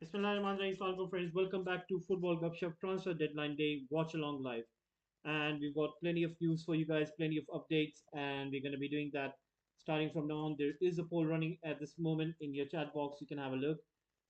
Bismillahirrahmanirrahim. Friends, welcome back to Football Gupshup Transfer Deadline Day Watch Along Live. And we've got plenty of news for you guys, plenty of updates, and we're going to be doing that starting from now on. There is a poll running at this moment in your chat box. You can have a look.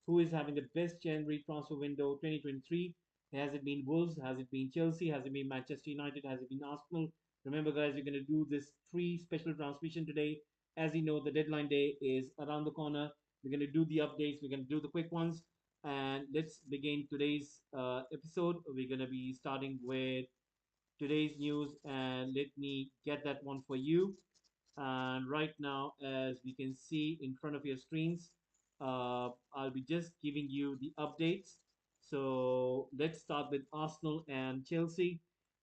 Who is having the best January transfer window 2023? Has it been Wolves? Has it been Chelsea? Has it been Manchester United? Has it been Arsenal? Remember, guys, we're going to do this free special transmission today. As you know, the deadline day is around the corner. We're going to do the updates. We're going to do the quick ones. And let's begin today's episode. We're going to be starting with today's news, and let me get that one for you. And right now, as we can see in front of your screens, I'll be just giving you the updates. So let's start with Arsenal and Chelsea.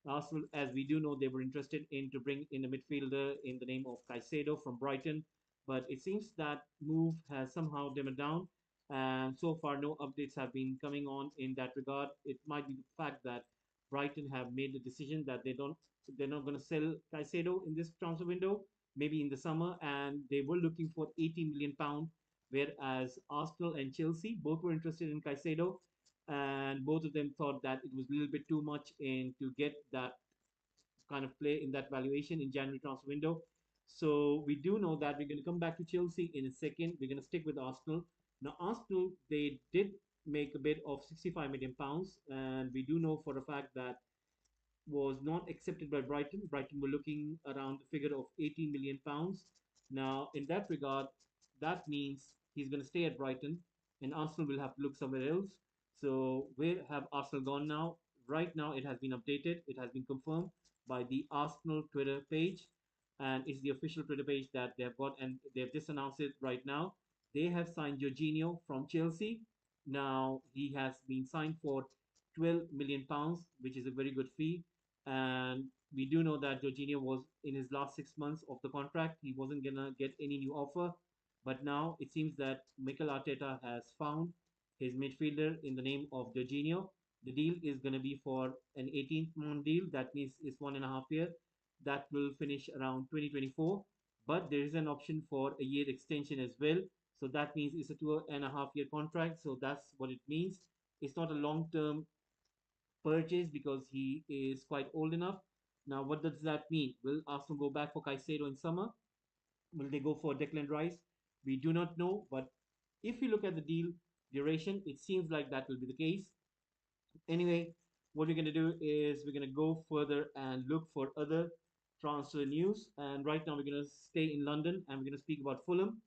Arsenal, as we do know, they were interested in to bring in a midfielder in the name of Caicedo from Brighton, but it seems that move has somehow dimmed down, and so far no updates have been coming on in that regard. It might be the fact that Brighton have made the decision that they're not going to sell Caicedo in this transfer window, maybe in the summer, and they were looking for 80 million pound, whereas Arsenal and Chelsea both were interested in Caicedo, and both of them thought that it was a little bit too much in to get that kind of play in that valuation in January transfer window. So we do know that we're going to come back to Chelsea in a second. We're going to stick with Arsenal. Now, Arsenal, they did make a bid of 65 million pounds, and we do know for a fact that was not accepted by Brighton. Brighton were looking around the figure of 18 million pounds. Now, in that regard, that means he's going to stay at Brighton, and Arsenal will have to look somewhere else. So, where have Arsenal gone now? Right now, it has been updated. It has been confirmed by the Arsenal Twitter page, and it's the official Twitter page that they have got, and they've just announced it right now. They have signed Jorginho from Chelsea. Now, he has been signed for 12 million pounds, which is a very good fee. And we do know that Jorginho was in his last 6 months of the contract. He wasn't gonna get any new offer, but now it seems that Mikel Arteta has found his midfielder in the name of Jorginho. The deal is gonna be for an 18-month deal. That means it's 1.5 year. That will finish around 2024. But there is an option for a year extension as well. So that means it's a 2.5 year contract. So that's what it means. It's not a long-term purchase because he is quite old enough. Now, what does that mean? Will Arsenal go back for Caicedo in summer? Will they go for Declan Rice? We do not know. But if you look at the deal duration, it seems like that will be the case. Anyway, what we're going to do is we're going to go further and look for other transfer news. And right now, we're going to stay in London and we're going to speak about Fulham.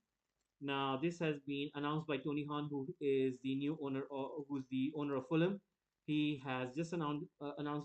Now, this has been announced by Tony Khan, who is the new owner, or who's the owner of Fulham. He has just announced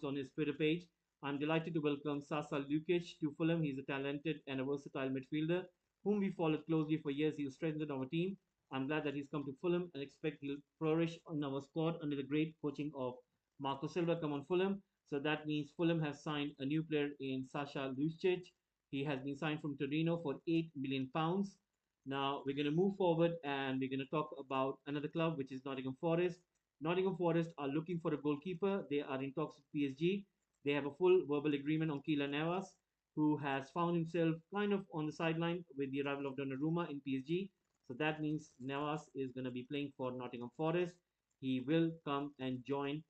on his Twitter page, "I'm delighted to welcome Sasa Lukic to Fulham. He's a talented and a versatile midfielder whom we followed closely for years. He'll strengthen our team. I'm glad that he's come to Fulham and expect he'll flourish on our squad under the great coaching of Marco Silva. Come on, Fulham." So that means Fulham has signed a new player in Sasha Lukic. He has been signed from Torino for 8 million pounds. Now we're going to move forward and we're going to talk about another club, which is Nottingham Forest. Nottingham Forest are looking for a goalkeeper. They are in talks with PSG. They have a full verbal agreement on Keylor Navas, who has found himself kind of on the sideline with the arrival of Donnarumma in PSG. So that means Navas is going to be playing for Nottingham Forest. He will come and join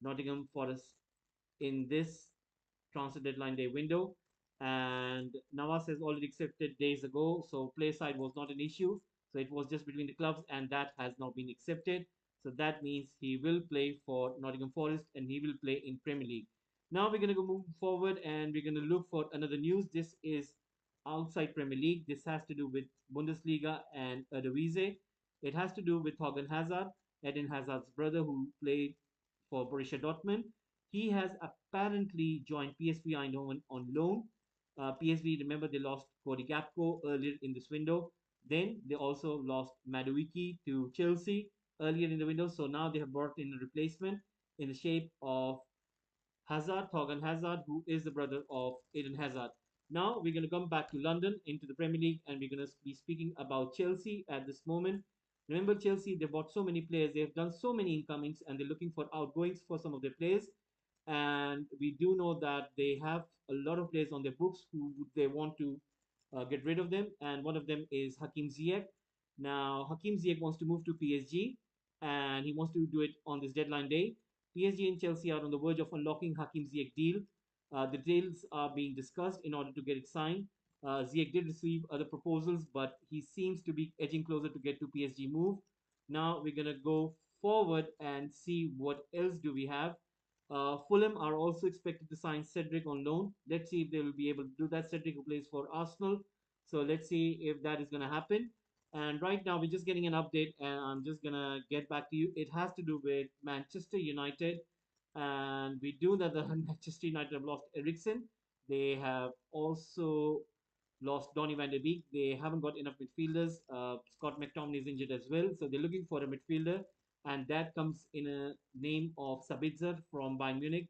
Nottingham Forest in this transfer deadline day window. And Navas has already accepted days ago, so play side was not an issue. So it was just between the clubs, and that has now been accepted. So that means he will play for Nottingham Forest and he will play in Premier League. Now we're going to go move forward and we're going to look for another news. This is outside Premier League. This has to do with Bundesliga and Eredivisie. It has to do with Thorgan Hazard, Eden Hazard's brother, who played for Borussia Dortmund. He has apparently joined PSV Eindhoven on loan. PSV, remember, they lost Cody Gakpo earlier in this window. Then they also lost Madueke to Chelsea earlier in the window. So now they have brought in a replacement in the shape of Hazard, Thorgan Hazard, who is the brother of Eden Hazard. Now we're going to come back to London into the Premier League and we're going to be speaking about Chelsea at this moment. Remember, Chelsea, they bought so many players, they've done so many incomings, and they're looking for outgoings for some of their players. And we do know that they have a lot of players on their books who they want to get rid of them. And one of them is Hakim Ziyech. Now, Hakim Ziyech wants to move to PSG. and he wants to do it on this deadline day. PSG and Chelsea are on the verge of unlocking Hakim Ziyech deal. The deals are being discussed in order to get it signed. Ziyech did receive other proposals, but he seems to be edging closer to get to PSG move. Now we're gonna go forward and see what else do we have. Fulham are also expected to sign Cedric on loan. Let's see if they will be able to do that. Cedric who plays for Arsenal. So let's see if that is going to happen. And right now, we're just getting an update, and I'm just going to get back to you. It has to do with Manchester United. And we do know that the Manchester United have lost Eriksen. They have also lost Donny van der Beek. They haven't got enough midfielders. Scott McTominay is injured as well. So they're looking for a midfielder. And that comes in a name of Sabitzer from Bayern Munich.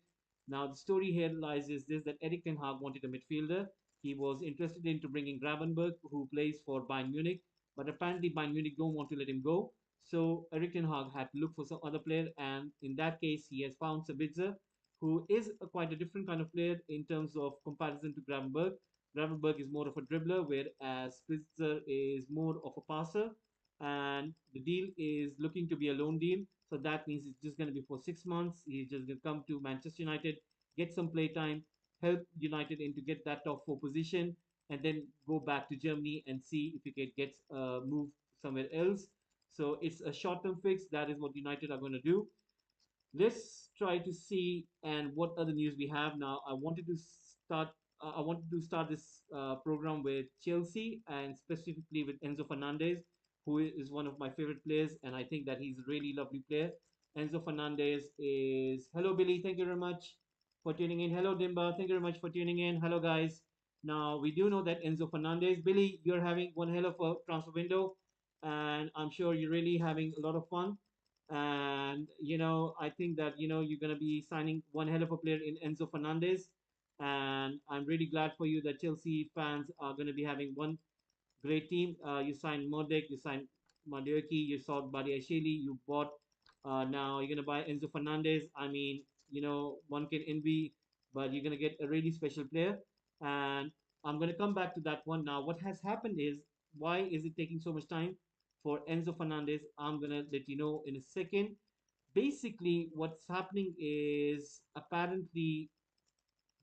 Now, the story here lies is this that Erik Ten Hag wanted a midfielder. He was interested into bringing Gravenberg, who plays for Bayern Munich, but apparently Bayern Munich don't want to let him go. So Erik Ten Hag had to look for some other player, and in that case, he has found Sabitzer, who is quite a different kind of player in terms of comparison to Gravenberg. Gravenberg is more of a dribbler, whereas Spitzer is more of a passer. And the deal is looking to be a loan deal. So that means it's just going to be for 6 months. He's just going to come to Manchester United, get some play time, help United into get that top four position, and then go back to Germany and see if he can get moved somewhere else. So it's a short-term fix. That is what United are going to do. Let's try to see and what other news we have now. Start. I wanted to start this program with Chelsea and specifically with Enzo Fernandez, who is one of my favorite players, and I think that he's a really lovely player. Enzo Fernandez is. Hello, Billy. Thank you very much for tuning in. Hello, Dimba. Thank you very much for tuning in. Hello, guys. Now we do know that Enzo Fernandez, Billy, you're having one hell of a transfer window, and I'm sure you're really having a lot of fun. And I think that you're going to be signing one hell of a player in Enzo Fernandez, and I'm really glad for you that Chelsea fans are going to be having one great team. You signed Modric, you signed Madueke, you saw Badiashile, you bought. Now you're gonna buy Enzo Fernandez. I mean, one can envy, but you're gonna get a really special player. And I'm gonna come back to that one now. What has happened is, why is it taking so much time for Enzo Fernandez? I'm gonna let you know in a second. Basically, what's happening is apparently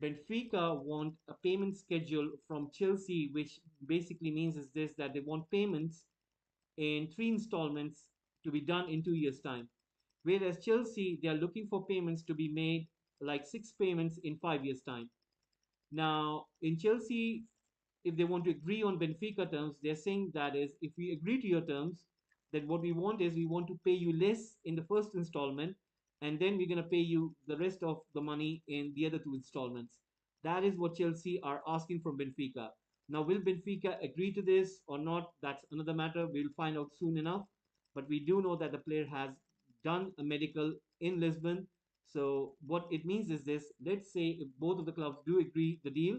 Benfica want a payment schedule from Chelsea, which basically means is this that they want payments in three installments to be done in 2 years' time. Whereas Chelsea, they are looking for payments to be made like six payments in 5 years' time. Now, in Chelsea, if they want to agree on Benfica terms, they're saying that is, if we agree to your terms, then what we want is we want to pay you less in the first installment, and then we're going to pay you the rest of the money in the other two installments. That is what Chelsea are asking from Benfica. Now, will Benfica agree to this or not? That's another matter. We'll find out soon enough. But we do know that the player has done a medical in Lisbon. So what it means is this: let's say if both of the clubs do agree the deal,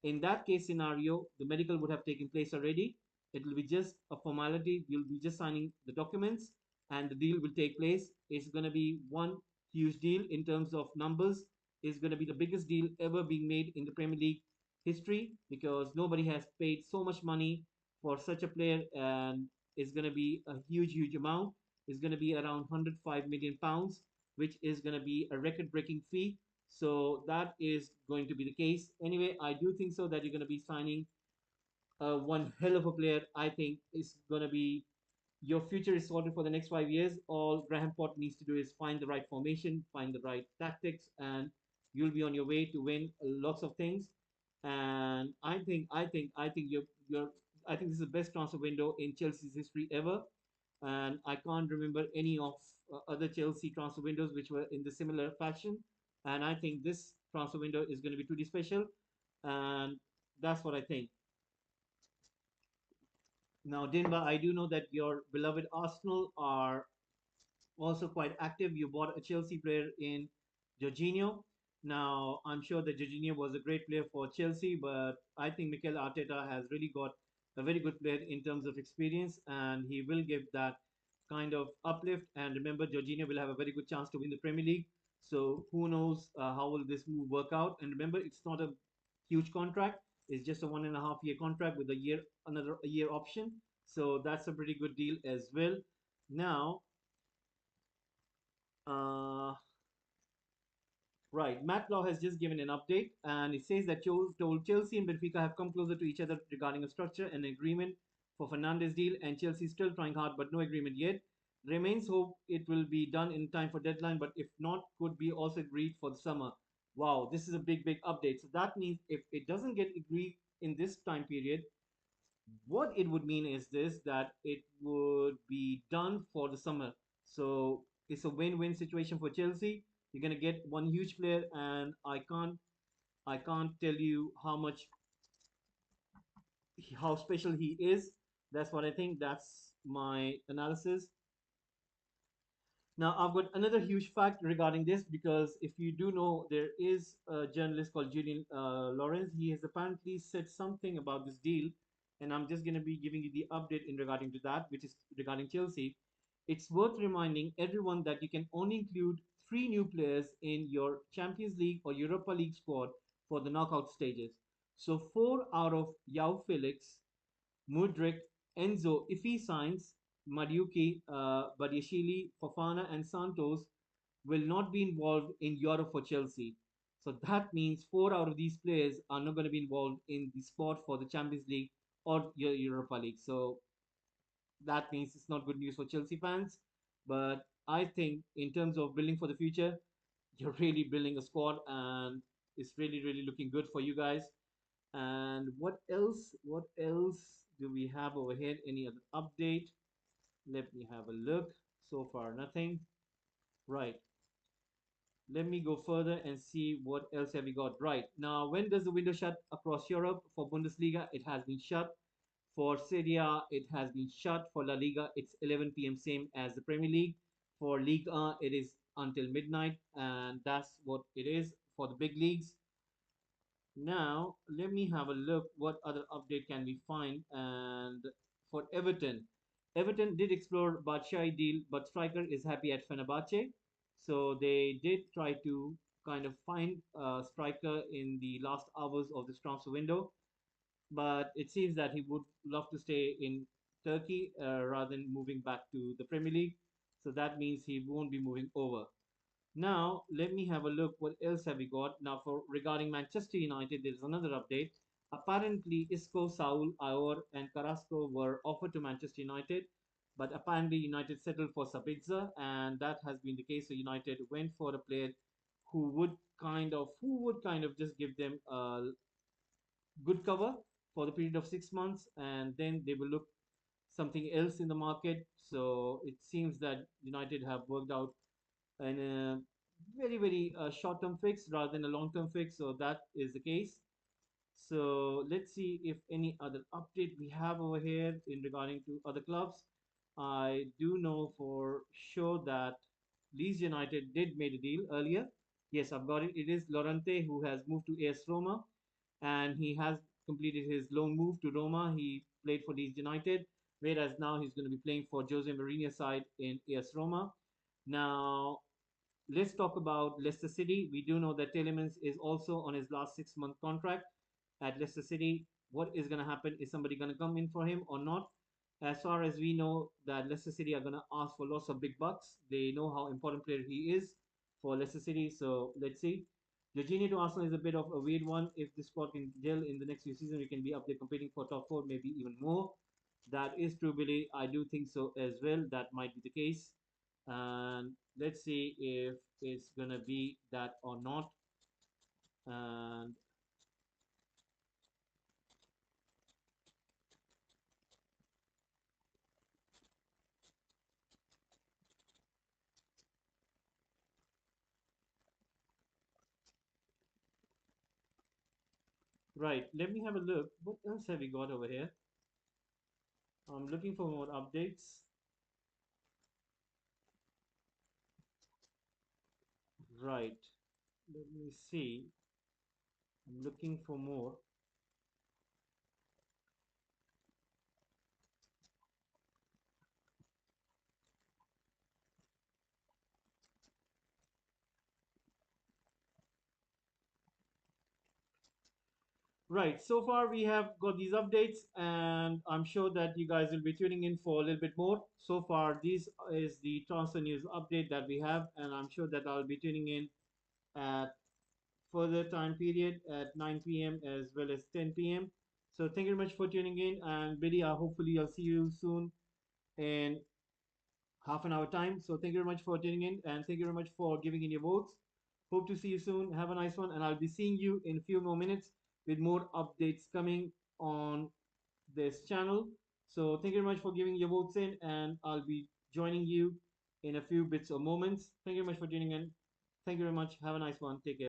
in that case scenario, the medical would have taken place already. It will be just a formality. You'll be just signing the documents and the deal will take place. It's going to be one huge deal in terms of numbers. It's going to be the biggest deal ever being made in the Premier League history because nobody has paid so much money for such a player, and it's going to be a huge, huge amount. It's going to be around 105 million pounds, which is going to be a record breaking fee. So that is going to be the case. Anyway, I do think so that you're going to be signing one hell of a player. I think is going to be your future is sorted for the next 5 years. All Graham Potter needs to do is find the right formation, find the right tactics, and you'll be on your way to win lots of things. And I think I think this is the best transfer window in Chelsea's history ever. And I can't remember any of other Chelsea transfer windows which were in the similar fashion. And I think this transfer window is going to be pretty special, and that's what I think. Now, Dinba, I do know that your beloved Arsenal are also quite active. You bought a Chelsea player in Jorginho. Now, I'm sure that Jorginho was a great player for Chelsea, but I think Mikel Arteta has really got a very good player in terms of experience, and he will give that kind of uplift. And remember, Jorginho will have a very good chance to win the Premier League. So who knows how will this move work out? And remember, it's not a huge contract. It's just a 1.5 year contract with a year option. So that's a pretty good deal as well. Now, Uh, right. Matt Law has just given an update, and it says that told Chelsea and Benfica have come closer to each other regarding a structure and agreement for Fernandes deal, and Chelsea is still trying hard, but no agreement yet. Remains hope it will be done in time for deadline, but if not, could be also agreed for the summer. Wow, this is a big update. So that means if it doesn't get agreed in this time period, what it would mean is this, that it would be done for the summer. So it's a win-win situation for Chelsea. You're gonna get one huge player, and I can't tell you how special he is. That's what I think. That's my analysis. Now, I've got another huge fact regarding this, because if you do know, there is a journalist called Julian Lawrence. He has apparently said something about this deal, and I'm just going to be giving you the update in regarding to that, which is regarding Chelsea. It's worth reminding everyone that you can only include three new players in your Champions League or Europa League squad for the knockout stages. So four out of Yao Felix, Mudrik, Enzo, if he signs, Madueke, Badiashile, Fofana, and Santos will not be involved in Europe for Chelsea. So that means four out of these players are not going to be involved in the spot for the Champions League or Europa League. So that means it's not good news for Chelsea fans. But I think in terms of building for the future, you're really building a squad, and it's really looking good for you guys. And what else? What else do we have over here? Any other update? Let me have a look. So far, nothing. Right. Let me go further and see what else have we got. Right. Now, when does the window shut across Europe? For Bundesliga, it has been shut. For Serie A, it has been shut. For La Liga, it's 11 p.m. same as the Premier League. For Ligue 1, it is until midnight, and that's what it is for the big leagues. Now, let me have a look what other update can we find. And for Everton, Everton did explore Batshuayi deal, but striker is happy at Fenerbahce. So they did try to kind of find a striker in the last hours of this transfer window, but it seems that he would love to stay in Turkey rather than moving back to the Premier League. So that means he won't be moving over. Now, let me have a look. What else have we got? Now, for regarding Manchester United, there is another update. Apparently, Isco, Saul, Aor, and Carrasco were offered to Manchester United, but apparently United settled for Sabitzer, and that has been the case. So United went for a player who would kind of just give them a good cover for the period of 6 months, and then they will look something else in the market. So it seems that United have worked out in a very short-term fix rather than a long-term fix. So that is the case. So let's see if any other update we have over here in regarding to other clubs. I do know for sure that Leeds United did made a deal earlier. Yes, I've got it. It is Lorente who has moved to AS Roma, and he has completed his loan move to Roma. He played for Leeds United, whereas now he's going to be playing for Jose Mourinho's side in AS Roma. Now, let's talk about Leicester City. We do know that Telemans is also on his last 6 month contract at Leicester City. What is going to happen? Is somebody going to come in for him or not? As far as we know, that Leicester City are going to ask for lots of big bucks. They know how important player he is for Leicester City. So let's see. Jorginho to Arsenal is a bit of a weird one. If this squad can gel in the next few seasons, we can be up there competing for top four, maybe even more. That is true, Billy. I do think so as well. That might be the case. And let's see if it's gonna be that or not. And right, let me have a look. What else have we got over here? I'm looking for more updates. Right, let me see. I'm looking for more. Right. So far, we have got these updates, and I'm sure that you guys will be tuning in for a little bit more. So far, this is the transfer news update that we have, and I'm sure that I'll be tuning in at further time period at 9 p.m. as well as 10 p.m. So thank you very much for tuning in, and Billy, hopefully I'll see you soon in half an hour time. So thank you very much for tuning in, and thank you very much for giving in your votes. Hope to see you soon. Have a nice one, and I'll be seeing you in a few more minutes with more updates coming on this channel. So thank you very much for giving your votes in, and I'll be joining you in a few bits or moments. Thank you very much for tuning in. Thank you very much. Have a nice one. Take care.